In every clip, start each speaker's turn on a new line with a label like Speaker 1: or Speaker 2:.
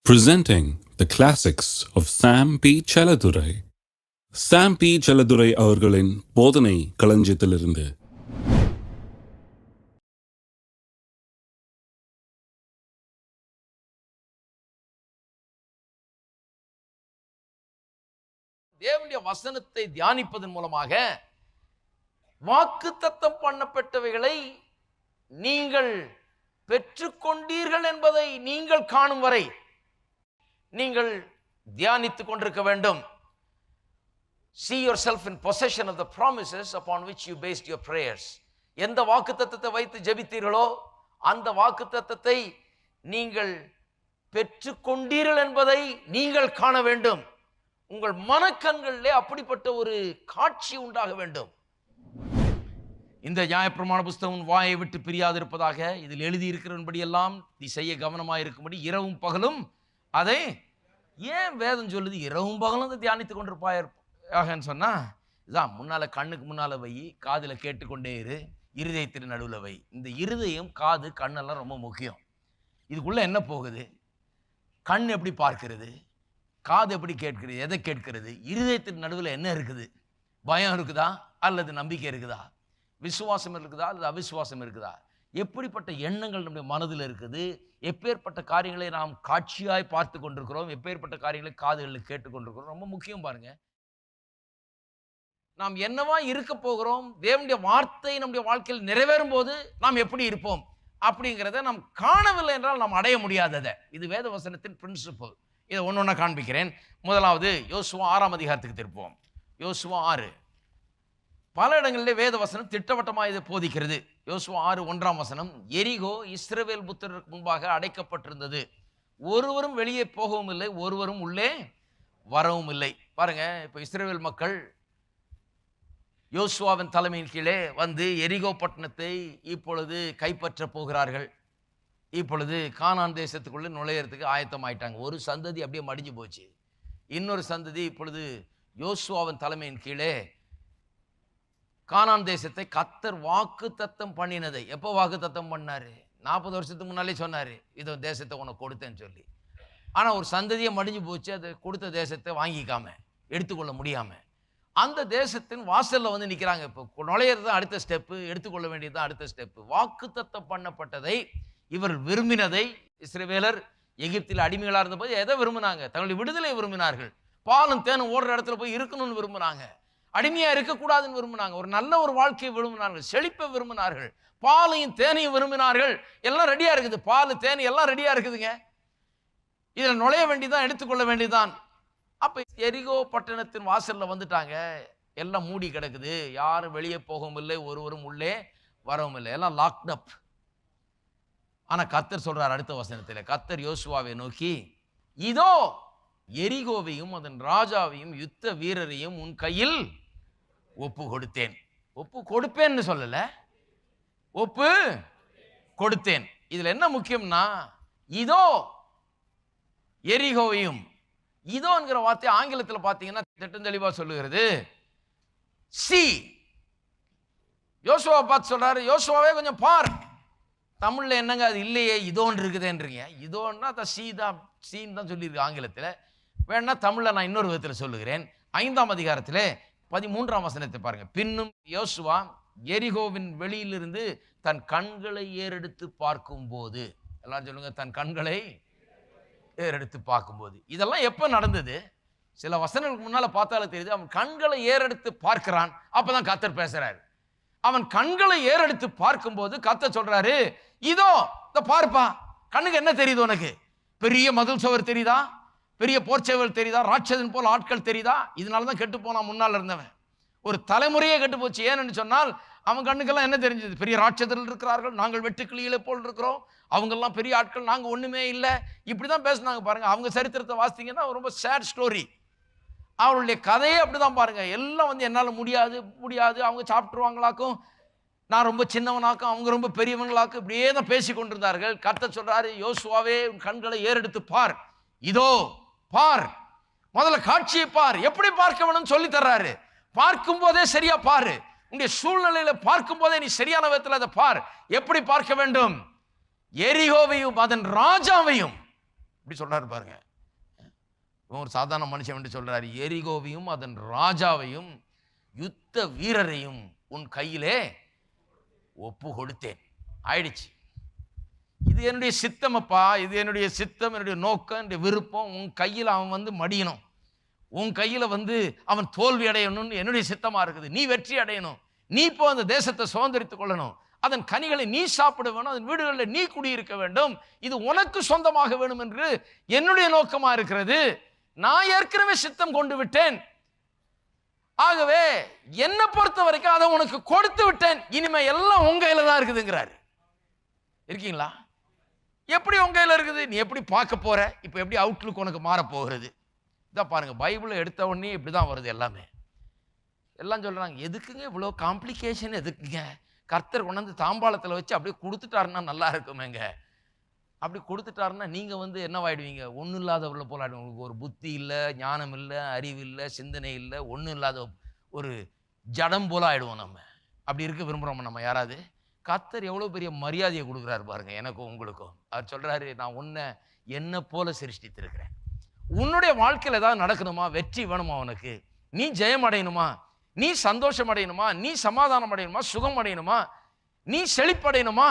Speaker 1: Presenting the classics of Sam P. Chaladurai. Sam P. Chaladurai அவர்களின் போதனை களஞ்சியத்திலிருந்து.
Speaker 2: தேவனுடைய வசனத்தை தியானிப்பதன் மூலமாக வாக்குத்தத்தம் பண்ணப்பட்டவைகளை நீங்கள் பெற்றுக்கொண்டீர்கள் என்பதை நீங்கள் காணும் வரை நீங்கள் தியானித்துக் கொண்டிருக்க வேண்டும். See yourself in possession of the promises upon which you based your prayers. எந்த வாக்குத்தத்தத்தை வைத்து ஜெபித்தீர்களோ அந்த வாக்குத்தத்தத்தை நீங்கள் பெற்றுக்கொண்டீர்கள் என்பதை நீங்கள் காண வேண்டும். உங்கள் மனக்கண்களிலே அப்படிப்பட்ட ஒரு காட்சி உண்டாக வேண்டும். இந்த நியாயப்பிரமாண புஸ்தகம் வாயை விட்டு பிரியாதிருப்பதாக இதில் எழுதியிருக்கிறபடியெல்லாம் நீ செய்ய கவனமாக இருக்கும்படி இரவும் பகலும் அதை ஏன் வேதம் சொல்லுது இரவும் பகலும் அதை தியானித்துக் கொண்டிருப்பாயன்னு சொன்னா இதான் முன்னால கண்ணுக்கு முன்னால வை, காதுல கேட்டுக்கொண்டே இரு, இருதயத்தின் நடுவில் வை. இந்த இருதயம் காது கண்ணெல்லாம் ரொம்ப முக்கியம். இதுக்குள்ள என்ன போகுது? கண் எப்படி பார்க்கிறது, காது எப்படி கேட்கிறது, எதை கேட்கிறது, இருதயத்தின் நடுவில் என்ன இருக்குது? பயம் இருக்குதா அல்லது நம்பிக்கை இருக்குதா? விசுவாசம் இருக்குதா அல்லது அவிசுவாசம் இருக்குதா? எப்படிப்பட்ட எண்ணங்கள் நம்முடைய மனதில் இருக்குது? எப்பேற்பட்ட காரியங்களை நாம் காட்சியாய் பார்த்து கொண்டிருக்கிறோம், எப்பேற்பட்ட காரியங்களை காதுகளில் கேட்டுக்கொண்டிருக்கிறோம்? ரொம்ப முக்கியம் பாருங்க. நாம் என்னவா இருக்க போகிறோம், தேவனுடைய வார்த்தை நம்முடைய வாழ்க்கையில் நிறைவேறும் போது நாம் எப்படி இருப்போம் அப்படிங்கிறத நாம் காணவில்லை என்றால் நாம் அடைய முடியாததை. இது வேத வசனத்தின் பிரின்சிபல். இதை ஒன்று காண்பிக்கிறேன். முதலாவது யோசுவா 6ஆம் அதிகாரத்துக்கு திருப்போம். யோசுவா 6. பல இடங்களிலே வேத வசனம் திட்டவட்டமாக இதை போதிக்கிறது. யோசுவா 6:1 வசனம், எரிகோ இஸ்ரவேல் புத்திரருக்கு முன்பாக அடைக்கப்பட்டிருந்தது, ஒருவரும் வெளியே போகவும் இல்லை, ஒருவரும் உள்ளே வரவும் இல்லை. பாருங்க, இப்போ இஸ்ரவேல் மக்கள் யோசுவாவின் தலைமையின் கீழே வந்து எரிகோ பட்டணத்தை இப்பொழுது கைப்பற்ற போகிறார்கள். இப்பொழுது கானான் தேசத்துக்குள்ளே நுழையிறதுக்கு ஆயத்தமாயிட்டாங்க. ஒரு சந்ததி அப்படியே மடிஞ்சு போச்சு. இன்னொரு சந்ததி இப்பொழுது யோசுவாவின் தலைமையின் கீழே கானான் தேசத்தை கர்த்தர் வாக்கு தத்தம் பண்ணினதை, எப்போ வாக்கு தத்தம் பண்ணாரு? 40 வருஷத்துக்கு முன்னாலே சொன்னார், இதோ தேசத்தை உனக்கு கொடுத்தேன்னு சொல்லி. ஆனால் ஒரு சந்ததியை மடிஞ்சு போச்சு. அது கொடுத்த தேசத்தை வாங்கிக்காம எடுத்துக்கொள்ள முடியாம அந்த தேசத்தின் வாசலில் வந்து நிற்கிறாங்க. இப்போ நுழையிறது தான் அடுத்த ஸ்டெப்பு, எடுத்துக்கொள்ள வேண்டியது தான் அடுத்த ஸ்டெப்பு. வாக்கு தத்தம் பண்ணப்பட்டதை இவர் விரும்பினதை, இஸ்ரவேலர் எகிப்தில் அடிமைகளாக இருந்தபோது எதை விரும்பினாங்க? தங்களுடைய விடுதலை விரும்பினார்கள். பாலும் தேனும் ஓடுற இடத்துல போய் இருக்கணும்னு விரும்பினாங்க. அடிமையா இருக்கக்கூடாதுன்னு விரும்பினாங்க. ஒரு நல்ல ஒரு வாழ்க்கையை விரும்பினார்கள், செழிப்பை விரும்பினார்கள், பாலையும் தேனையும் விரும்பினார்கள். எல்லாம் ரெடியா இருக்குது, பால் தேனி எல்லாம் ரெடியா இருக்குதுங்க. இதில் நுழைய வேண்டியதான், எடுத்துக்கொள்ள வேண்டியதான். அப்ப எரிகோ பட்டணத்தின் வாசல்ல வந்துட்டாங்க. எல்லாம் மூடி கிடக்குது, யாரும் வெளியே போகவும் இல்லை, ஒருவரும் உள்ளே வரவும் இல்லை, எல்லாம் லாக்ட் அப். ஆனா கர்த்தர் சொல்றார் அடுத்த வசனத்தில், கர்த்தர் யோசுவாவை நோக்கி, இதோ எரிகோவையும் அதன் ராஜாவையும் யுத்த வீரரையும் உன் கையில் ஒப்பு கொடுத்தேன். ஒப்பு கொடுப்பேன்னு சொல்லல, ஒப்பு கொடுத்தேன். இதுல என்ன முக்கியம்னா, இதோ எரிகோவையும், இதோங்கிற வார்த்தை ஆங்கிலத்தில் பார்த்தீங்கன்னா திட்டந்தெளிவா சொல்லுகிறது சி. யோசுவா பார்த்து சொல்றாரு, யோசுவாவே கொஞ்சம் பார். தமிழ்ல என்னங்க அது இல்லையே, இதோன்னு இருக்குதுன்றீங்க. இதோன்னா சீன் தான் சொல்லியிருக்கு ஆங்கிலத்தில். வேணா தமிழ்ல நான் இன்னொரு விதத்தில் சொல்லுகிறேன். 5ஆம் அதிகாரத்தில் 13ஆம் வசனத்தை பாருங்க. பின்னும் யோசுவா எரிகோவின் வெளியிலிருந்து தன் கண்களை ஏறெடுத்து பார்க்கும்போது, எல்லாம் சொல்லுங்க, தன் கண்களை ஏறெடுத்து பார்க்கும்போது. இதெல்லாம் எப்ப நடந்தது? சில வசனங்களுக்கு முன்னால பார்த்தாலே தெரியுது. அவன் கண்களை ஏறெடுத்து பார்க்கிறான். அப்பதான் கர்த்தர் பேசுறாரு. அவன் கண்களை ஏறெடுத்து பார்க்கும்போது கர்த்தர் சொல்றாரு, இதோ இத பார்ப்பா. கண்ணுக்கு என்ன தெரியுது உனக்கு? பெரிய மதில் சுவர் தெரியுதா? பெரிய போர்ச்சேவல் தெரியுதா? ராட்சதன் போல் ஆட்கள் தெரியுதா? இதனாலதான் கெட்டு போனான் முன்னால் இருந்தவன். ஒரு தலைமுறையே கெட்டு போச்சு. ஏன்னு சொன்னால் அவன் கண்ணுக்கெல்லாம் என்ன தெரிஞ்சது? பெரிய ராட்சதர்கள் இருக்கிறார்கள், நாங்கள் வெட்டுக்கிளிகளை போல் இருக்கிறோம், அவங்கெல்லாம் பெரிய ஆட்கள், நாங்கள் ஒண்ணுமே இல்லை, இப்படிதான் பேசினாங்க. பாருங்க, அவங்க சரித்திரத்தை வாசித்தீங்கன்னா ரொம்ப சேட் ஸ்டோரி. அவருடைய கதையே அப்படிதான் பாருங்க. எல்லாம் வந்து என்னால் முடியாது, அவங்க சாப்பிட்டுருவாங்களாக்கும், நான் ரொம்ப சின்னவனாக்கும், அவங்க ரொம்ப பெரியவங்களாக்கும், இப்படியே தான் பேசி கொண்டிருந்தார்கள். கர்த்தர் சொல்றாரு, யோசுவாவே உன் கண்களை ஏறெடுத்து பார். இதோ பார், முதல்ல காட்சியை பார். எப்படி பார்க்க வேணும்னு சொல்லி தர்றாரு. பார்க்கும் போதே சரியா பாரு. உன்னுடைய சூழ்நிலையில பார்க்கும் போதே நீ சரியான விதத்தில் அதை பார். எப்படி பார்க்க வேண்டும்? எரிகோவையும் அதன் ராஜாவையும் இப்படி சொல்றாரு பாருங்க. இவன் ஒரு சாதாரண மனுஷன் என்று சொல்றாரு, எரிகோவையும் அதன் ராஜாவையும் யுத்த வீரரையும் உன் கையிலே ஒப்பு கொடுத்தேன். ஆயிடுச்சு. இது என்னுடைய சித்தமப்பா, இது என்னுடைய சித்தம், என்னுடைய நோக்கம், என்னுடைய விருப்பம். உன் கையில் அவன் மடியணும், உன் கையில் அவன் தோல்வி அடையணும்னு என்னுடைய சித்தமா இருக்குது. நீ வெற்றி அடையணும், நீ இப்போ அந்த தேசத்தை சுதந்திரித்துக் கொள்ளணும், அதன் கனிகளை நீ சாப்பிட வேணும், அதன் வீடுகளில் நீ குடியிருக்க வேண்டும், இது உனக்கு சொந்தமாக வேணும் என்று என்னுடைய நோக்கமா இருக்கிறது. நான் ஏற்கனவே சித்தம் கொண்டு விட்டேன். ஆகவே என்னை பொறுத்த வரைக்கும் அதை உனக்கு கொடுத்து விட்டேன். இனிமே எல்லாம் உங்க கையில தான் இருக்குதுங்கிறாரு. இருக்கீங்களா? எப்படி உங்க கையில இருக்குது? நீ எப்படி பார்க்க போற? இப்ப எப்படி அவுட்லுக் உனக்கு மாற போகிறது? இதான் பாருங்க, பைபிளை எடுத்த உடனே இப்படிதான் வருது எல்லாமே. எல்லாம் சொல்றாங்க, எதுக்குங்க இவ்வளோ காம்ப்ளிகேஷன், எதுக்குங்க? கர்த்தர் கொண்டாந்து தாம்பாளத்தில் வச்சு அப்படியே கொடுத்துட்டாருன்னா நல்லா இருக்குமேங்க. அப்படி கொடுத்துட்டாருன்னா நீங்க என்னவாயிடுவீங்க? ஒன்றும் இல்லாதவர்களை போல ஆயிடுவீங்க. உங்களுக்கு ஒரு புத்தி இல்லை, ஞானம் இல்லை, அறிவு இல்லை, சிந்தனை இல்லை, ஒன்றும் இல்லாத ஒரு ஜடம் போல ஆயிடுவோம் நம்ம. அப்படி இருக்க விரும்புகிறோம் நம்ம யாராவது? கர்த்தர் எவ்வளோ பெரிய மரியாதையை கொடுக்குறாரு பாருங்க, எனக்கும் உங்களுக்கும். அவர் சொல்றாரு, நான் உன்னை என்ன போல சிருஷ்டித்திருக்கிறேன். உன்னுடைய வாழ்க்கையில் ஏதாவது நடக்கணுமா? வெற்றி வேணுமா உனக்கு? நீ ஜெயம் அடையணுமா? நீ சந்தோஷம் அடையணுமா? நீ சமாதானம் அடையணுமா? சுகம் அடையணுமா? நீ செழிப்படையணுமா?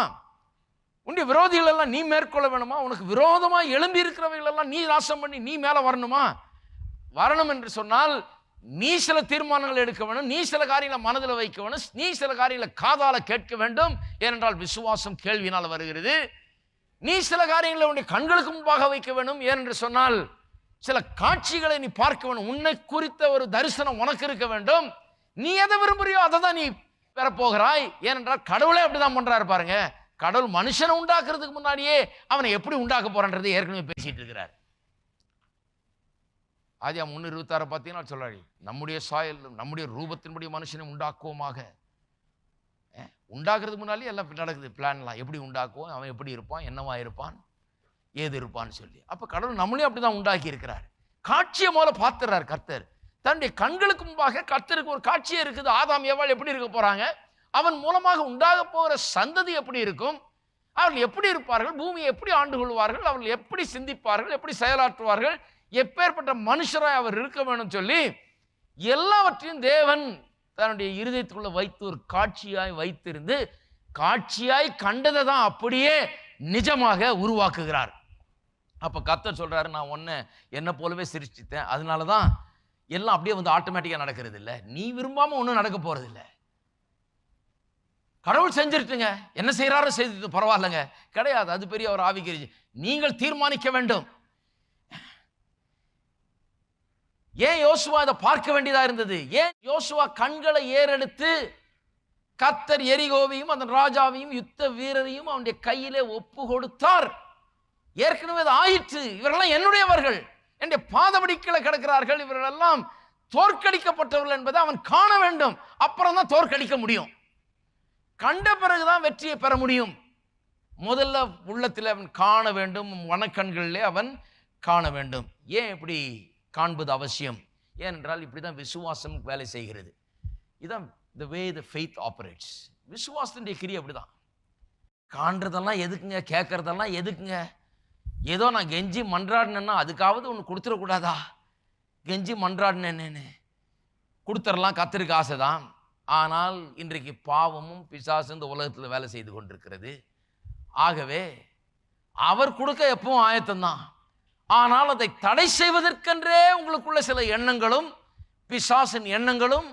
Speaker 2: உன்னுடைய விரோதிகள் எல்லாம் நீ மேற்கொள்ள வேணுமா? உனக்கு விரோதமா எழும்பி இருக்கிறவைகள் எல்லாம் நீ நாசம் பண்ணி நீ மேல வரணுமா? வரணும் என்று சொன்னால் நீ சில தீர்மானங்கள் எடுக்க வேண்டும், நீ சில காரியங்களை மனதில் வைக்க வேண்டும், நீ சில காரியங்களை காதால கேட்க வேண்டும். ஏனென்றால் விசுவாசம் கேள்வினால் வருகிறது. நீ சில காரியங்களை உன்னுடைய கண்களுக்கு முன்பாக வைக்க வேண்டும். ஏனென்று சொன்னால் சில காட்சிகளை நீ பார்க்க வேண்டும். உன்னை குறித்த ஒரு தரிசனம் உனக்கு இருக்க வேண்டும். நீ எதை விரும்புறியோ அதை தான் நீ பெறப்போகிறாய். ஏனென்றால் கடவுளே அப்படிதான் பண்றாரு பாருங்க. கடவுள் மனுஷனை உண்டாக்குறதுக்கு முன்னாடியே அவனை எப்படி உண்டாக்க போறன்றது ஏற்கனவே பேசிட்டு இருக்கிறார். ஆதியாகமம் 1:26 பார்த்தீங்கன்னா சொல்றாரு, நம்முடைய சாயல் நம்முடைய ரூபத்தின்படி மனுஷனை உண்டாக்குவோமாக. உண்டாக்குறதுக்கு முன்னாலே எல்லாம் நடக்குது, பிளான்லாம். எப்படி உண்டாக்குவோம், அவன் எப்படி இருப்பான், என்னவா இருப்பான், ஏது இருப்பான்னு சொல்லி. அப்ப கடவுள் நம்மளையும் அப்படிதான் உண்டாக்கி இருக்கிறார். காட்சியை போல பார்த்துறார் கர்த்தர். தன்னுடைய கண்களுக்கு முன்பாக கர்த்தருக்கு ஒரு காட்சியே இருக்குது. ஆதாம் ஏவாள் எப்படி இருக்க போறாங்க, அவன் மூலமாக உண்டாக போகிற சந்ததி எப்படி இருக்கும், அவர்கள் எப்படி இருப்பார்கள், பூமியை எப்படி ஆண்டு கொள்வார்கள், அவர்கள் எப்படி சிந்திப்பார்கள், எப்படி செயலாற்றுவார்கள், எப்பேற்பட்ட மனுஷராய் அவர் இருக்க வேண்டும் சொல்லி எல்லாவற்றையும் தேவன் தன்னுடைய இருதயத்துக்குள்ள வைத்து ஒரு காட்சியாய் வைத்திருந்து காட்சியாய் கண்டதை தான் அப்படியே நிஜமாக உருவாக்குகிறார். அப்ப கர்த்தர் சொல்றாரு, நான் உன்னை என்ன போலவே சிருஷ்டித்தேன், அதனாலதான் எல்லாம் அப்படியே ஆட்டோமேட்டிக்கா நடக்கிறது இல்லை. நீ விரும்பாம ஒன்றும் நடக்க போறது இல்லை. கடவுள் செஞ்சிருட்டுங்க, என்ன செய்யறாரு செய்து பரவாயில்லைங்க, கிடையாது. அது பெரிய ஒரு ஆவிக்குரிய நீங்கள் தீர்மானிக்க வேண்டும். ஏன் யோசுவா இதை பார்க்க வேண்டியதா இருந்தது? ஏன் யோசுவா கண்களை ஏறெடுத்து கர்த்தர் எரிகோவையும் அதன் ராஜாவையும் யுத்த வீரரையும் அவனுடைய கையிலே ஒப்பு கொடுத்தார்? ஏற்கனவே அது ஆயிற்று. இவர்களெல்லாம் என்னுடையவர்கள், என்னுடைய பாதபடிக்கீழே கிடக்கிறார்கள், இவர்கள் எல்லாம் தோற்கடிக்கப்பட்டவர்கள் என்பதை அவன் காண வேண்டும். அப்புறம் தான் தோற்கடிக்க முடியும். கண்ட பிறகுதான் வெற்றியை பெற முடியும். முதல்ல உள்ளத்தில் அவன் காண வேண்டும், வனக்கண்களிலே அவன் காண வேண்டும். ஏன் இப்படி காண்பது அவசியம்? ஏனென்றால் இப்படிதான் விசுவாசம் வேலை செய்கிறது. இதான் the way the faith operates. விசுவாசத்தினுடைய கிரியை அப்படிதான். காண்றதெல்லாம் எதுக்குங்க, கேட்கறதெல்லாம் எதுக்குங்க? ஏதோ நான் கெஞ்சி மன்றாடினேன்னா அதுக்காவது ஒன்று கொடுத்துடக்கூடாதா? கெஞ்சி மன்றாடினேன்னு கொடுத்துடலாம், கர்த்தருக்கு ஆசைதான். ஆனால் இன்றைக்கு பாவமும் பிசாசு இந்த உலகத்தில் வேலை செய்து கொண்டிருக்கிறது. ஆகவே அவர் கொடுக்க எப்பவும் ஆயத்தம்தான். ஆனால் அதை தடை செய்வதற்கென்றே உங்களுக்குள்ள சில எண்ணங்களும் பிசாசின் எண்ணங்களும்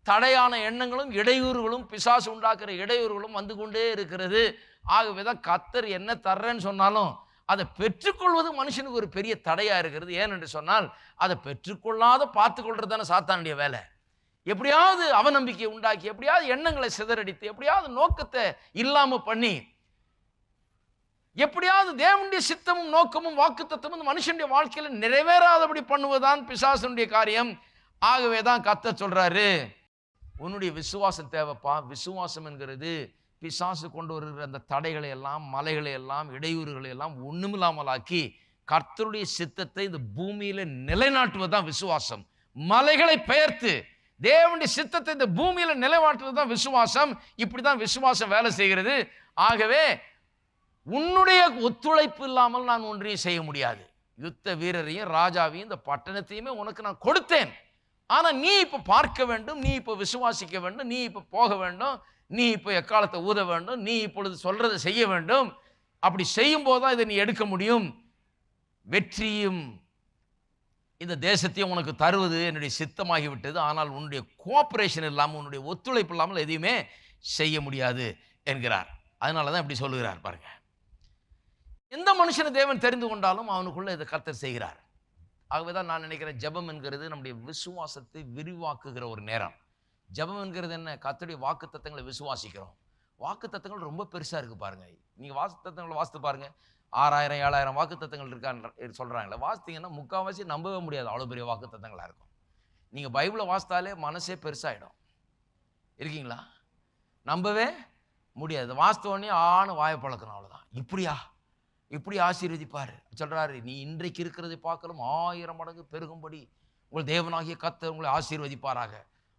Speaker 2: தடையான எண்ணங்களும் இடையூறுகளும் பிசாசு உண்டாக்குற இடையூறுகளும் வந்து கொண்டே இருக்கிறது. ஆகவேதான் கர்த்தர் என்ன தர்றேன்னு சொன்னாலும் அதை பெற்றுக்கொள்வது மனுஷனுக்கு ஒரு பெரிய தடையா இருக்கிறது. ஏனென்று சொன்னால் அதை பெற்றுக்கொள்ளாத பார்த்து கொள்றது தானே சாத்தானுடைய வேலை. எப்படியாவது அவநம்பிக்கையை உண்டாக்கி, எப்படியாவது எண்ணங்களை சிதறடித்து, எப்படியாவது நோக்கத்தை இல்லாம பண்ணி, எப்படியாவது தேவனுடைய சித்தமும் நோக்கமும் வாக்குத்தத்தமும் மனுஷனுடைய வாழ்க்கையில நிறைவேறாதபடி பண்ணுவதுதான் பிசாசனுடைய காரியம். ஆகவே தான் கர்த்தர் சொல்றாரு, உன்னுடைய விசுவாசம் தேவைப்பா. விசுவாசம் என்கிறது பிசாசு கொண்டு வருகிற அந்த தடைகளை எல்லாம், மலைகளை எல்லாம், இடையூறுகளை எல்லாம் ஒண்ணுமில்லாமல் ஆக்கி கர்த்தருடைய சித்தத்தை இந்த பூமியில நிலைநாட்டுவதுதான் விசுவாசம். மலைகளை பெயர்த்து தேவனுடைய சித்தத்தை இந்த பூமியில நிலைநாட்டுவது தான் விசுவாசம். இப்படிதான் விசுவாசம் வேலை செய்கிறது. ஆகவே உன்னுடைய ஒத்துழைப்பு இல்லாமல் நான் ஒன்றையும் செய்ய முடியாது. யுத்த வீரரையும் ராஜாவையும் இந்த பட்டணத்தையுமே உனக்கு நான் கொடுத்தேன். ஆனா நீ இப்ப பார்க்க வேண்டும், நீ இப்ப விசுவாசிக்க வேண்டும், நீ இப்ப போக வேண்டும், நீ இப்ப எக்காலத்தை ஊத வேண்டும், நீ இப்பொழுது சொல்றதை செய்ய வேண்டும். அப்படி செய்யும் போதுதான் இதை நீ எடுக்க முடியும். வெற்றியும் இந்த தேசத்தையும் உனக்கு தருவது என்னுடைய சித்தமாகிவிட்டது. ஆனால் உன்னுடைய கோஆபரேஷன் இல்லாமல், உன்னுடைய ஒத்துழைப்பு இல்லாமல் எதையுமே செய்ய முடியாது என்கிறார். அதனால தான் இப்படி சொல்லுகிறார் பாருங்க. எந்த மனுஷனை தேவன் தெரிந்து கொண்டாலும் அவனுக்குள்ள இதை கர்த்தர் செய்கிறார். ஆகவே தான் நான் நினைக்கிறேன், ஜெபம் என்கிறது நம்முடைய விசுவாசத்தை விரிவாக்குகிற ஒரு நேரம். ஜெபம் என்கிறது என்ன? கர்த்தருடைய வாக்கு தத்தங்களை விசுவாசிக்கிறோம். வாக்கு தத்தங்கள் ரொம்ப பெருசா இருக்கு பாருங்க. நீங்க வாக்கு தத்தங்களை வாசித்து பாருங்க. 6000 7000 வாக்கு தத்தங்கள் இருக்கான்னு சொல்றாங்களே, வாசித்தீங்கன்னா முக்கால்வாசி நம்பவே முடியாது, அவ்வளோ பெரிய வாக்கு தத்தங்களா இருக்கும். நீங்க பைபிளை வாசித்தாலே மனசே பெருசாயிடும். இருக்கீங்களா? நம்பவே முடியாது. வாசித்த உடனே ஆணு வாயை பழக்கணும், அவ்வளோதான். இப்படியா, இப்படி ஆசீர்வதிப்பார் சொல்றாரு. நீ இன்றைக்கு இருக்கிறதை பார்க்கலும் 1000 மடங்கு பெருகும்படி உங்கள் தேவனாகிய கர்த்தர் உங்களை ஆசீர்வதிப்பாராக.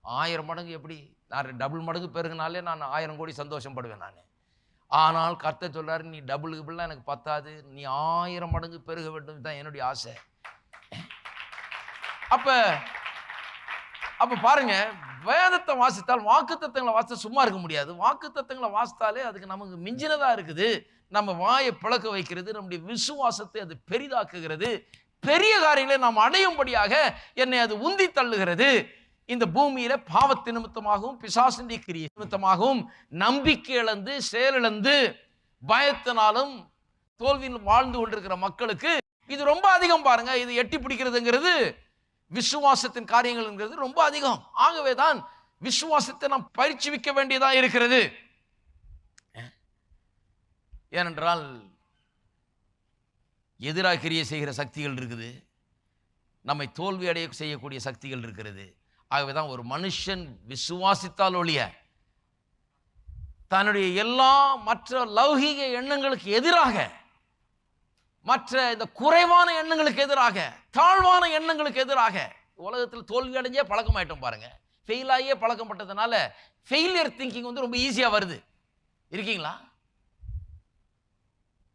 Speaker 2: 1000 மடங்கு எப்படி? நான் டபுள் மடங்கு பெருகினாலே நான் 1000 கோடி சந்தோஷப்படுவேன் நான். ஆனால் கர்த்தர் சொல்றாரு, நீ டபுள் கிபிள்லாம் எனக்கு பத்தாது, நீ 1000 மடங்கு பெருக வேண்டும் தான் என்னுடைய ஆசை. அப்ப பாருங்க, வேதத்தை வாசித்தால், வாக்கு தத்தங்களை வாசித்தா சும்மா இருக்க முடியாது. வாக்கு தத்தங்களை வாசித்தாலே அதுக்கு நமக்கு மிஞ்சினதா இருக்குது. நம்ம வாயை பிளக்க வைக்கிறது, நம்முடைய விசுவாசத்தை அது பெரிதாக்குகிறது. பெரிய காரியங்களை நாம் அடையும்படியாக என்னை அது உந்தி தள்ளுகிறது. இந்த பூமியில பாவத்து நிமித்தமாகவும் பிசாசின் கிரியை நிமித்தமாகவும் நம்பிக்கை இழந்து, செயலிழந்து, பயத்தினாலும் தோல்வியில் வாழ்ந்து கொண்டிருக்கிற மக்களுக்கு இது ரொம்ப அதிகம் பாருங்க. இது எட்டி பிடிக்கிறதுங்கிறது, விசுவாசத்தின் காரியங்கள்ங்கிறது ரொம்ப அதிகம். ஆகவே தான் விசுவாசத்தை நாம் பயிற்சிவிக்க வேண்டியதா இருக்கிறது. ஏனென்றால் எதிராக கிரியை செய்கிற சக்திகள் இருக்குது, நம்மை தோல்வி அடைய செய்யக்கூடிய சக்திகள் இருக்கிறது. ஆகவே தான் ஒரு மனுஷன் விசுவாசித்தால் ஒழிய தன்னுடைய எல்லா மற்ற லௌகீக எண்ணங்களுக்கு எதிராக, மற்ற இந்த குறைவான எண்ணங்களுக்கு எதிராக, தாழ்வான எண்ணங்களுக்கு எதிராக, உலகத்தில் தோல்வி அடைஞ்சே பழக்கமாயிட்டோம் பாருங்க. ஃபெயில் ஆகியே பழக்கப்பட்டதுனால ஃபெயிலியர் திங்கிங் வந்து ரொம்ப ஈஸியா வருது. இருக்கீங்களா?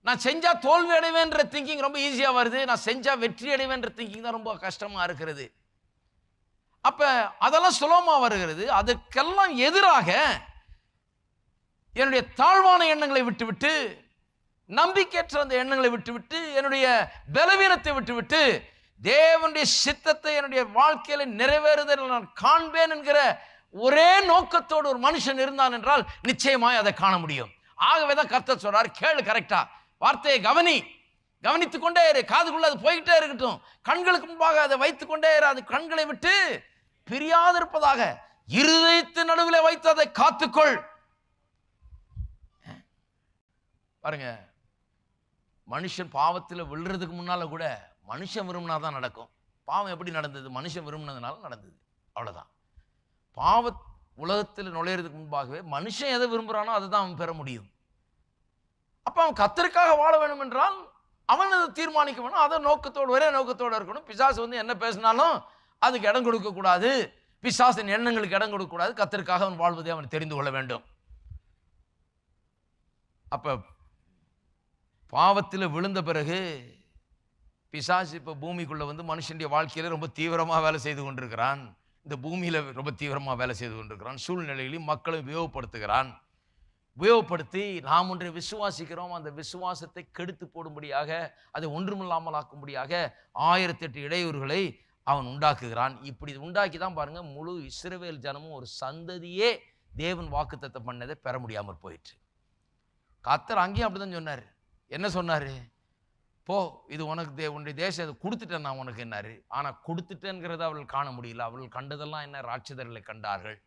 Speaker 2: நான் செஞ்சா தோல்வி அடைவேன்ற திங்கிங் ரொம்ப ஈஸியா வருது. நான் செஞ்சா வெற்றி அடைவேன்ற திங்கிங் தான் ரொம்ப கஷ்டமா இருக்கிறது. அப்ப அதெல்லாம் சுலபமா வருகிறது. அதுக்கெல்லாம் எதிராக என்னுடைய தாழ்வான எண்ணங்களை விட்டுவிட்டு, நம்பிக்கையற்ற அந்த எண்ணங்களை விட்டுவிட்டு, என்னுடைய பலவீனத்தை விட்டுவிட்டு, தேவனுடைய சித்தத்தை என்னுடைய வாழ்க்கையில நிறைவேறுதல் நான் காண்பேன் என்கிற ஒரே நோக்கத்தோடு ஒரு மனுஷன் இருந்தான் என்றால் நிச்சயமாய் அதை காண முடியும். ஆகவே தான் கர்த்தர் சொல்றார், கேளு கரெக்டா, வார்த்தையை கவனி, கவனித்துக் கொண்டே இரு, காதுக்குள்ள அது போய்கிட்டே இருக்கட்டும், கண்களுக்கு முன்பாக அதை வைத்துக் கொண்டே இரு, அது கண்களை விட்டு பிரியாதிருப்பதாக, இருதயத்தின் நடுவில் வைத்து அதை காத்துக்கொள். பாருங்க, மனுஷன் பாவத்தில் விழுறதுக்கு முன்னால கூட மனுஷன் விரும்பினாதான் நடக்கும். பாவம் எப்படி நடந்தது? மனுஷன் விரும்பினதுனால நடந்தது, அவ்வளவுதான். பாவ உலகத்தில் நுழையிறதுக்கு முன்பாகவே மனுஷன் எதை விரும்புறானோ அதை தான் அவன் பெற முடியும். அப்ப அவன் கர்த்தருக்காக வாழ வேண்டும் என்றால் அவன் அதை தீர்மானிக்க வேணும். அதை நோக்கத்தோடு, ஒரே நோக்கத்தோடு இருக்கணும். பிசாசு வந்து என்ன பேசினாலும் அதுக்கு இடம் கொடுக்க கூடாது, பிசாசின் எண்ணங்களுக்கு இடம் கொடுக்க கூடாது. கர்த்தருக்காக அவன் வாழ்வதை அவன் தெரிந்து கொள்ள வேண்டும். அப்ப பாவத்தில் விழுந்த பிறகு பிசாசு இப்ப பூமிக்குள்ள வந்து மனுஷனுடைய வாழ்க்கையில ரொம்ப தீவிரமா வேலை செய்து கொண்டிருக்கிறான். இந்த பூமியில ரொம்ப தீவிரமா வேலை செய்து கொண்டிருக்கிறான். சூழ்நிலையிலும் மக்களை உபயோகப்படுத்துகிறான். உபயோகப்படுத்தி நாம் ஒன்றை விசுவாசிக்கிறோம், அந்த விசுவாசத்தை கெடுத்து போடும்படியாக, அதை ஒன்றுமில்லாமல் ஆக்கும்படியாக 1008 இடையூறுகளை அவன் உண்டாக்குகிறான். இப்படி உண்டாக்கி தான் பாருங்க, முழு இஸ்ரவேல் ஜனமும் ஒரு சந்ததியே தேவன் வாக்குத்தத்தம் பண்ணதை பெற முடியாமல் போயிற்று. கர்த்தர் அங்கேயும் அப்படிதான் சொன்னார். என்ன சொன்னாரு? போ, இது உனக்கு உன்னுடைய தேசம், இது கொடுத்துட்டேன் நான் உனக்கு என்னாரு. ஆனால் கொடுத்துட்டேங்கிறத அவர்கள் காண முடியல. அவர்கள் கண்டதெல்லாம் என்ன? ராட்சதர்களை கண்டார்கள்.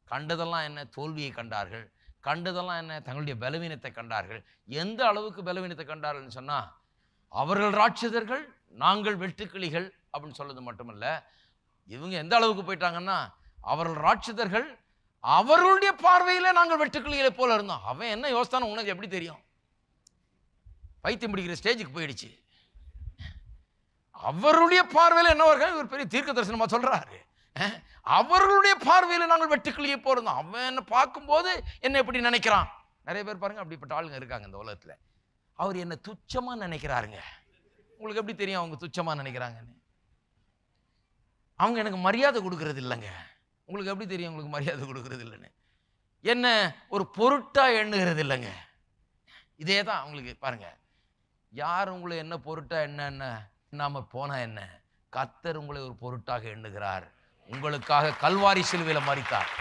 Speaker 2: கண்டதெல்லாம் என்ன? தோல்வியை கண்டார்கள். கண்டதெல்லாம் என்ன? தங்களுடைய பலவீனத்தை கண்டார்கள். எந்த அளவுக்கு பலவீனத்தை கண்டார்கள்னு சொன்னா, அவர்கள் ராட்சதர்கள், நாங்கள் வெட்டுக்கிளிகள் அப்படின்னு சொல்றது மட்டுமல்ல, இவங்க எந்த அளவுக்கு போயிட்டாங்கன்னா, அவர்கள் ராட்சதர்கள், அவர்களுடைய பார்வையில நாங்கள் வெட்டுக்கிளிகளை போல இருந்தோம். அவன் என்ன யோசித்தானோ உனக்கு எப்படி தெரியும்? பைத்தியம் பிடிக்கிற ஸ்டேஜுக்கு போயிடுச்சு. அவருடைய பார்வையில் என்ன இவர் பெரிய தீர்க்க தரிசனமா சொல்றாரு. அவர்களுடைய பார்வையில் நாங்கள் வெட்டுக்கிளியை போறோம். அவன் என்ன பார்க்கும்போது என்ன எப்படி நினைக்கிறான்? நிறைய பேர் பாருங்க அப்படிப்பட்ட ஆளுங்க இருக்காங்க இந்த உலகத்துல. அவர் என்ன துச்சமா நினைக்கிறாருங்க. உங்களுக்கு எப்படி தெரியும் அவங்க துச்சமா நினைக்கிறாங்கன்னு? அவங்க எனக்கு மரியாதை கொடுக்கறது இல்லைங்க. உங்களுக்கு எப்படி தெரியும் உங்களுக்கு மரியாதை கொடுக்கறது இல்லைன்னு? என்ன ஒரு பொருட்டா எண்ணுகிறது இல்லைங்க. இதே தான் அவங்களுக்கு. பாருங்க, யார் உங்களை என்ன பொருட்டா எண்ணாம போனா என்ன, கர்த்தர் உங்களை ஒரு பொருட்டாக எண்ணுகிறார். உங்களுக்காக கல்வாரி சிலுவையில மரித்தார்.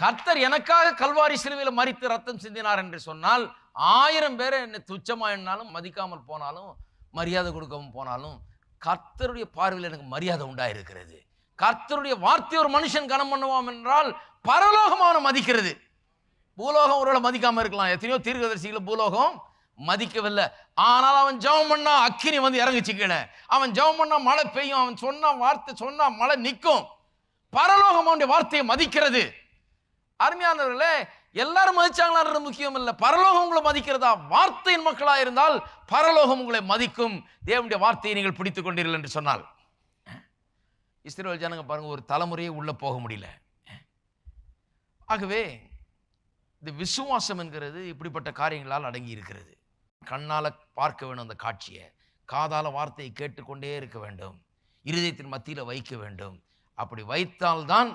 Speaker 2: கர்த்தர் எனக்காக கல்வாரி சிலுவையில மரித்து ரத்தம் சிந்தினார் என்று சொன்னால் 1000 பேரை என்ன துச்சமா எண்ணாலும், மதிக்காமல் போனாலும், மரியாதை கொடுக்காம போனாலும், கர்த்தருடைய பார்வையில் எனக்கு மரியாதை உண்டாயிருக்கிறது. கர்த்தருடைய வார்த்தை ஒரு மனுஷன் கனம் பண்ணுவான் என்றால் பரலோகமான மதிக்கிறது. பூலோகம் ஒருவேளை மதிக்காம இருக்கலாம். எத்தனையோ தீர்க்கதரிசிகளை பூலோகம் மதிக்கவில்லை. ஆனால் அவன் ஜெபம் பண்ணா அக்கினி வந்து இறங்குச்சு கீழே. அவன் ஜெபம் பண்ணா மழை பெய்யும். அவன் சொன்ன வார்த்தை சொன்னா மழை நிற்கும். பரலோகம் அவனுடைய வார்த்தையை மதிக்கிறது. அருமையானவர்களே, எல்லாரும் மதிச்சாங்களான்றது முக்கியம் இல்லை. பரலோகம் உங்களை மதிக்கிறதா? வார்த்தையின் மக்களா இருந்தால் பரலோகம் உங்களை மதிக்கும். தேவனுடைய வார்த்தையை நீங்கள் பிடித்துக் கொண்டீர்கள் என்று சொன்னால், இஸ்ரவேல் ஜனங்க பாருங்க, ஒரு தலைமுறையே உள்ள போக முடியல. ஆகவே இந்த விசுவாசம் என்கிறது இப்படிப்பட்ட காரியங்களால் அடங்கி இருக்கிறது. கண்ணால பார்க்க வேண்டும் அந்த காட்சியை, காதால வார்த்தையை கேட்டுக்கொண்டே இருக்க வேண்டும், இருதயத்தின் மத்தியில் வைக்க வேண்டும். அப்படி வைத்தால்தான்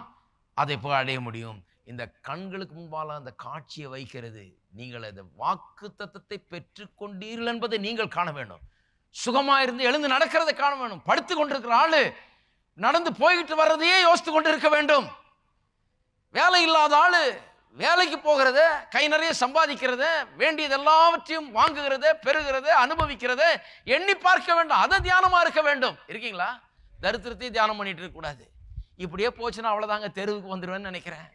Speaker 2: அதை போய் அடைய முடியும். இந்த கண்களுக்கு முன்பால அந்த காட்சியை வைக்கிறது, நீங்கள் அந்த வாக்கு தத்தத்தை பெற்றுக்கொண்டீர்கள் என்பதை நீங்கள் காண வேண்டும். சுகமா இருந்து எழுந்து நடக்கிறதை காண வேண்டும். படுத்து கொண்டிருக்கிற ஆளு நடந்து போய்கிட்டு வர்றதையே யோசித்து கொண்டு இருக்க வேண்டும். வேலை இல்லாத ஆளு வேலைக்கு போகிறத, கை நிறைய சம்பாதிக்கிறத, வேண்டியது எல்லாவற்றையும் வாங்குகிறத, பெறுகிறத, அனுபவிக்கிறத எண்ணி பார்க்க வேண்டும். அதை தியானமா இருக்க வேண்டும். இருக்கீங்களா? தரித்திரத்தையும் தியானம் பண்ணிட்டு இருக்க கூடாது. இப்படியே போச்சுன்னா அவ்வளவுதாங்க, தெருவுக்கு வந்துடுவேன்னு நினைக்கிறேன்.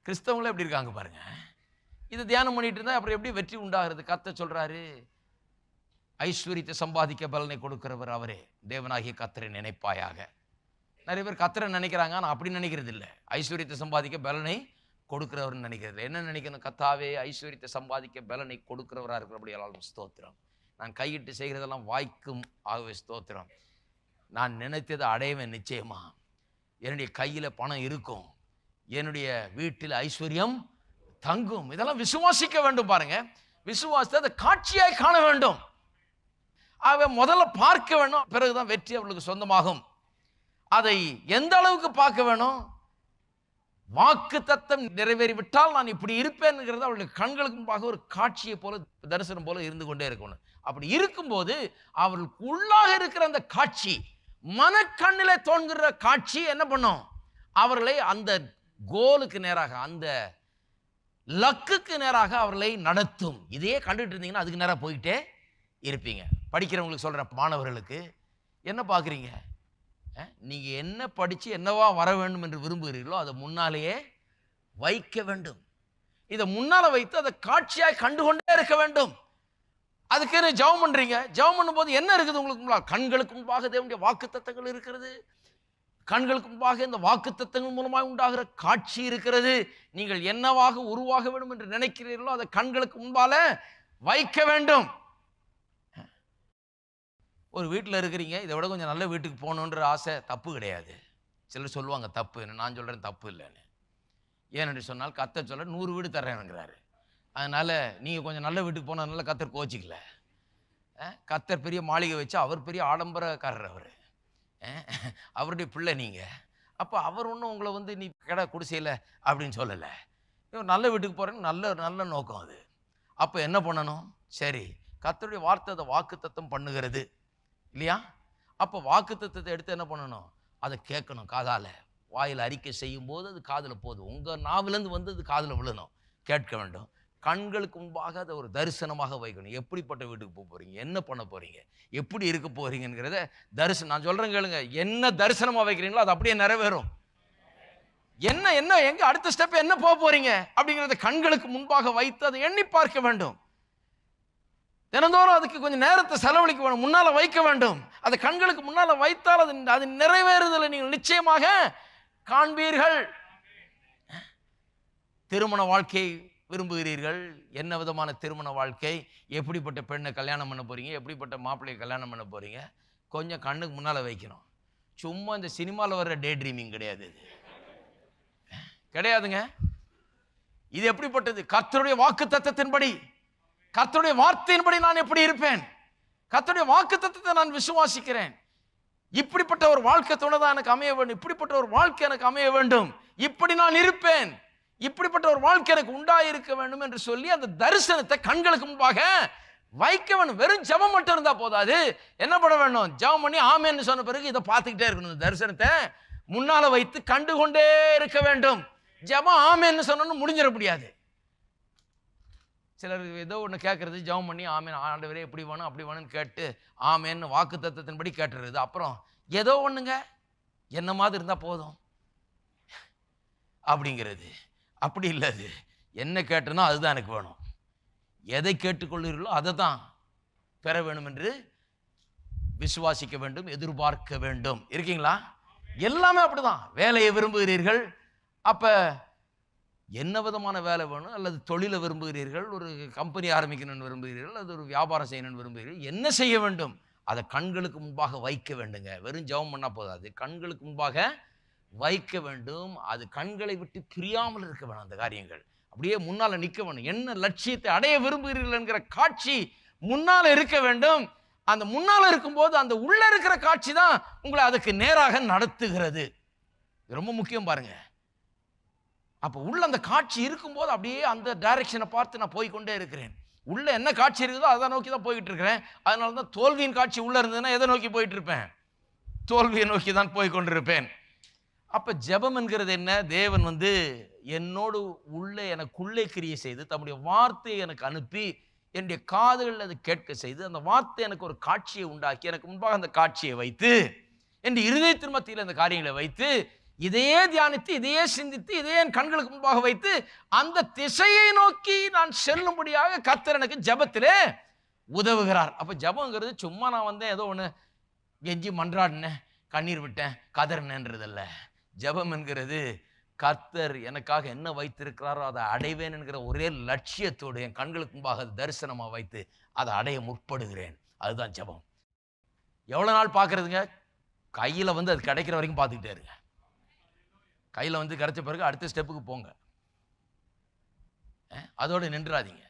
Speaker 2: கிறிஸ்தவங்களும் எப்படி இருக்காங்க பாருங்க. இது தியானம் பண்ணிட்டு இருந்தா அப்புறம் எப்படி வெற்றி உண்டாகிறது? கர்த்தர் சொல்றாரு, ஐஸ்வர்யத்தை சம்பாதிக்க பலனை கொடுக்கிறவர் அவரே, தேவனாகிய கர்த்தரை நினைப்பாயாக. நிறைய பேர் கர்த்தரை நினைக்கிறாங்க, ஆனால் அப்படி நினைக்கிறது இல்லை. ஐஸ்வர்யத்தை சம்பாதிக்க பலனை கொடுக்கிறவர்னு நினைக்கிறது. என்ன நினைக்கணும்? கர்த்தாவே, ஐஸ்வர்யத்தை சம்பாதிக்க பலனை கொடுக்கிறவராக இருக்கிறபடி எல்லாரும் ஸ்தோத்திரம். நான் கையிட்டு செய்கிறதெல்லாம் வாய்க்கும், ஆகவே ஸ்தோத்திரம். நான் நினைத்ததை அடைவேன் நிச்சயமா. என்னுடைய கையில் பணம் இருக்கும், என்னுடைய வீட்டில் ஐஸ்வர்யம் தங்கும். இதெல்லாம் விசுவாசிக்க வேண்டும். பாருங்க, விசுவாசத்தை அதை காட்சியாய் காண வேண்டும். ஆகவே முதல்ல பார்க்க வேண்டும், பிறகுதான் வெற்றி அவர்களுக்கு சொந்தமாகும். அதை எந்த அளவுக்கு பார்க்க வேணும்? வாக்கு தத்தம் நிறைவேறிவிட்டால் நான் இப்படி இருப்பேன்ங்கிறது அவர்களுக்கு கண்களுக்கு முன்பாக ஒரு காட்சியை போல, தரிசனம் போல இருந்து கொண்டே இருக்கணும். அப்படி இருக்கும்போது அவர்களுக்கு உள்ளாக இருக்கிற அந்த காட்சி, மனக்கண்ணிலே தோன்கிற காட்சி என்ன பண்ணும்? அவர்களை அந்த கோலுக்கு நேராக, அந்த லக்குக்கு நேராக அவர்களை நடத்தும். இதையே கண்டுட்டு இருந்தீங்கன்னா அதுக்கு நேராக போயிட்டே இருப்பீங்க. படிக்கிறவங்களுக்கு சொல்ற, மாணவர்களுக்கு என்ன பார்க்குறீங்க? நீங்க என்ன படிச்சு என்னவா வர வேண்டும் என்று விரும்புகிறீர்களோ அதை முன்னாலேயே வைக்க வேண்டும். இதை முன்னால வைத்து அதை காட்சியாய் கண்டுகொண்டே இருக்க வேண்டும். அதுக்கு என்ன ஜெபம் பண்றீங்க? ஜெபம் பண்ணும்போது என்ன இருக்குது உங்களுக்கு முன்பாக? கண்களுக்கு முன்பாக தேவனுடைய வாக்குத்தத்தங்கள் இருக்கிறது. கண்களுக்கு முன்பாக இந்த வாக்குத்தத்தங்கள் மூலமாக உண்டாகிற காட்சி இருக்கிறது. நீங்கள் என்னவாக உருவாக வேண்டும் என்று நினைக்கிறீர்களோ அதை கண்களுக்கு முன்பால வைக்க வேண்டும். ஒரு வீட்டில் இருக்கிறீங்க, இதை விட கொஞ்சம் நல்ல வீட்டுக்கு போகணுன்ற ஆசை தப்பு கிடையாது. சிலர் சொல்லுவாங்க தப்பு, நான் சொல்கிறேன் தப்பு இல்லைன்னு. ஏனென்று சொன்னால் கர்த்தர் சொல்ல 100 வீடு தர்றேன்னுங்கிறாரு. அதனால் நீங்கள் கொஞ்சம் நல்ல வீட்டுக்கு போனதுனால கர்த்தர் கோச்சிக்கல. கர்த்தர் பெரிய மாளிகை வச்சு அவர் பெரிய ஆடம்பரக்காரர், அவருடைய பிள்ளை நீங்கள். அப்போ அவர் ஒன்றும் உங்களை வந்து நீ கடை குடிசையில் அப்படின்னு சொல்லலை. நல்ல வீட்டுக்கு போகிறேன்னு நல்ல நோக்கம் அது. அப்போ என்ன பண்ணணும்? சரி, கர்த்தருடைய வார்த்தை அதை வாக்குத்தத்தம் பண்ணுகிறது இல்லையா? அப்போ வாக்குத்தத்தத்தை எடுத்து என்ன பண்ணணும்? அதை கேட்கணும் காதால. வாயில் அறிக்கை செய்யும் போது அது காதில் போதும். உங்கள் நாவிலேருந்து வந்து அது காதில் விழணும், கேட்க வேண்டும். கண்களுக்கு முன்பாக அதை ஒரு தரிசனமாக வைக்கணும். எப்படிப்பட்ட வீட்டுக்கு போக போகிறீங்க, என்ன பண்ண போகிறீங்க, எப்படி இருக்க போகிறீங்கிறத தரிசனம். நான் சொல்கிறேன் கேளுங்க, என்ன தரிசனமாக வைக்கிறீங்களோ அது அப்படியே நிறைவேறும். என்ன எங்கே அடுத்த ஸ்டெப் என்ன போக போகிறீங்க அப்படிங்கிறத கண்களுக்கு முன்பாக வைத்து அதை எண்ணி பார்க்க வேண்டும். தினந்தோறும் அதுக்கு கொஞ்சம் நேரத்தை செலவழிக்க வேண்டும், முன்னால் வைக்க வேண்டும். அதை கண்களுக்கு முன்னால் வைத்தால் அது நிறைவேறுதலை நீங்கள் நிச்சயமாக காண்பீர்கள். திருமண வாழ்க்கை விரும்புகிறீர்கள்? என்ன விதமான திருமண வாழ்க்கை, எப்படிப்பட்ட பெண்ணை கல்யாணம் பண்ண போறீங்க, எப்படிப்பட்ட மாப்பிள்ளையை கல்யாணம் பண்ண போறீங்க, கொஞ்சம் கண்ணுக்கு முன்னால் வைக்கணும். சும்மா இந்த சினிமாவில் வர்ற டே ட்ரீமிங் கிடையாது, இது கிடையாதுங்க. இது எப்படிப்பட்டது? கர்த்தருடைய வாக்குத்தத்தத்தின்படி, கர்த்தருடைய வார்த்தையின்படி நான் எப்படி இருப்பேன்? கர்த்தருடைய வாக்குத்தத்தத்தை நான் விசுவாசிக்கிறேன். இப்படிப்பட்ட ஒரு வாழ்க்கை துணைதான் எனக்கு அமைய வேண்டும், இப்படிப்பட்ட ஒரு வாழ்க்கை எனக்கு அமைய வேண்டும், இப்படி நான் இருப்பேன், இப்படிப்பட்ட ஒரு வாழ்க்கை எனக்கு உண்டாயிருக்க வேண்டும் என்று சொல்லி அந்த தரிசனத்தை கண்களுக்கு முன்பாக வைக்க வேண்டும். வெறும் ஜெபம் மட்டும் இருந்தா போதாது. என்ன பண்ண வேண்டும்? ஜெபம் பண்ணி ஆமென்னு சொன்ன பிறகு இதை பார்த்துக்கிட்டே இருக்கணும். இந்த தரிசனத்தை முன்னால வைத்து கண்டுகொண்டே இருக்க வேண்டும். ஜெபம் ஆமென்னு சொன்னோன்னு முடிஞ்சிட முடியாது. சிலர் ஏதோ ஒன்று கேட்கறது, ஜெபம் பண்ணி ஆமேன் ஆண்டவரே எப்படி வேணும் அப்படி வேணும்னு கேட்டு ஆமேன்னு வாக்கு தத்தத்தின்படி கேட்டுறது. அப்புறம் ஏதோ ஒன்றுங்க என்ன மாதிரி இருந்தால் போதும் அப்படிங்கிறது. அப்படி இல்லை. அது என்ன கேட்டனோ அதுதான் எனக்கு வேணும். எதை கேட்டுக்கொள்கிறீர்களோ அதை தான் பெற வேண்டும் என்று விசுவாசிக்க வேண்டும், எதிர்பார்க்க வேண்டும். இருக்கீங்களா? எல்லாமே அப்படிதான். வேலையை விரும்புகிறீர்கள், அப்போ என்ன விதமான வேலை வேணும்? அல்லது தொழிலை விரும்புகிறீர்கள், ஒரு கம்பெனி ஆரம்பிக்கணும்னு விரும்புகிறீர்கள், அது ஒரு வியாபாரம் செய்யணும்னு விரும்புகிறீர்கள். என்ன செய்ய வேண்டும்? அதை கண்களுக்கு முன்பாக வைக்க வேண்டுங்க. வெறும் ஜெபம் பண்ணால் போதாது, கண்களுக்கு முன்பாக வைக்க வேண்டும். அது கண்களை விட்டு பிரியாமல் இருக்க வேணும். அந்த காரியங்கள் அப்படியே முன்னால் நிற்க வேணும். என்ன லட்சியத்தை அடைய விரும்புகிறீர்கள் என்கிற காட்சி முன்னால் இருக்க வேண்டும். அந்த முன்னால் இருக்கும்போது அந்த உள்ள இருக்கிற காட்சி தான் உங்களை அதுக்கு நேராக நடத்துகிறது. ரொம்ப முக்கியம் பாருங்க. அப்போ உள்ள அந்த காட்சி இருக்கும்போது அப்படியே அந்த டைரக்ஷனை பார்த்து நான் போய்கொண்டே இருக்கிறேன். உள்ள என்ன காட்சி இருக்குதோ அதை நோக்கி தான் போய்கிட்டு இருக்கிறேன். அதனால தான் தோல்வியின் காட்சி உள்ள இருந்ததுன்னா எதை நோக்கி போயிட்டு இருப்பேன்? தோல்வியை நோக்கி தான் போய்கொண்டிருப்பேன். அப்போ ஜெபம் என்கிறது என்ன? தேவன் என்னோடு உள்ளே எனக்குள்ளே கிரியை செய்து தம்முடைய வார்த்தையை எனக்கு அனுப்பி என்னுடைய காதுகளில் அதை கேட்க செய்து அந்த வார்த்தை எனக்கு ஒரு காட்சியை உண்டாக்கி எனக்கு முன்பாக அந்த காட்சியை வைத்து என் இருதயத்தின் மத்தியில் அந்த காரியங்களை வைத்து இதையே தியானித்து இதையே சிந்தித்து இதையே என் கண்களுக்கு முன்பாக வைத்து அந்த திசையை நோக்கி நான் செல்லும்படியாக கர்த்தர் எனக்கு ஜெபத்திலே உதவுகிறார். அப்போ ஜெபங்கிறது சும்மா நான் ஏதோ ஒன்று கெஞ்சி மன்றாடினேன், கண்ணீர் விட்டேன், கதறினேன்றதில்ல. ஜெபம் என்கிறது கர்த்தர் எனக்காக என்ன வைத்திருக்கிறாரோ அதை அடைவேன் என்கிற ஒரே லட்சியத்தோடு என் கண்களுக்கு முன்பாக தரிசனமாக வைத்து அதை அடைய முற்படுகிறேன். அதுதான் ஜெபம். எவ்வளோ நாள் பார்க்குறதுங்க? கையில் அது கிடைக்கிற வரைக்கும் பார்த்துக்கிட்டே இருங்க. கையில் கிடைச்ச பிறகு அடுத்த ஸ்டெப்புக்கு போங்க, அதோடு நின்றாதீங்க.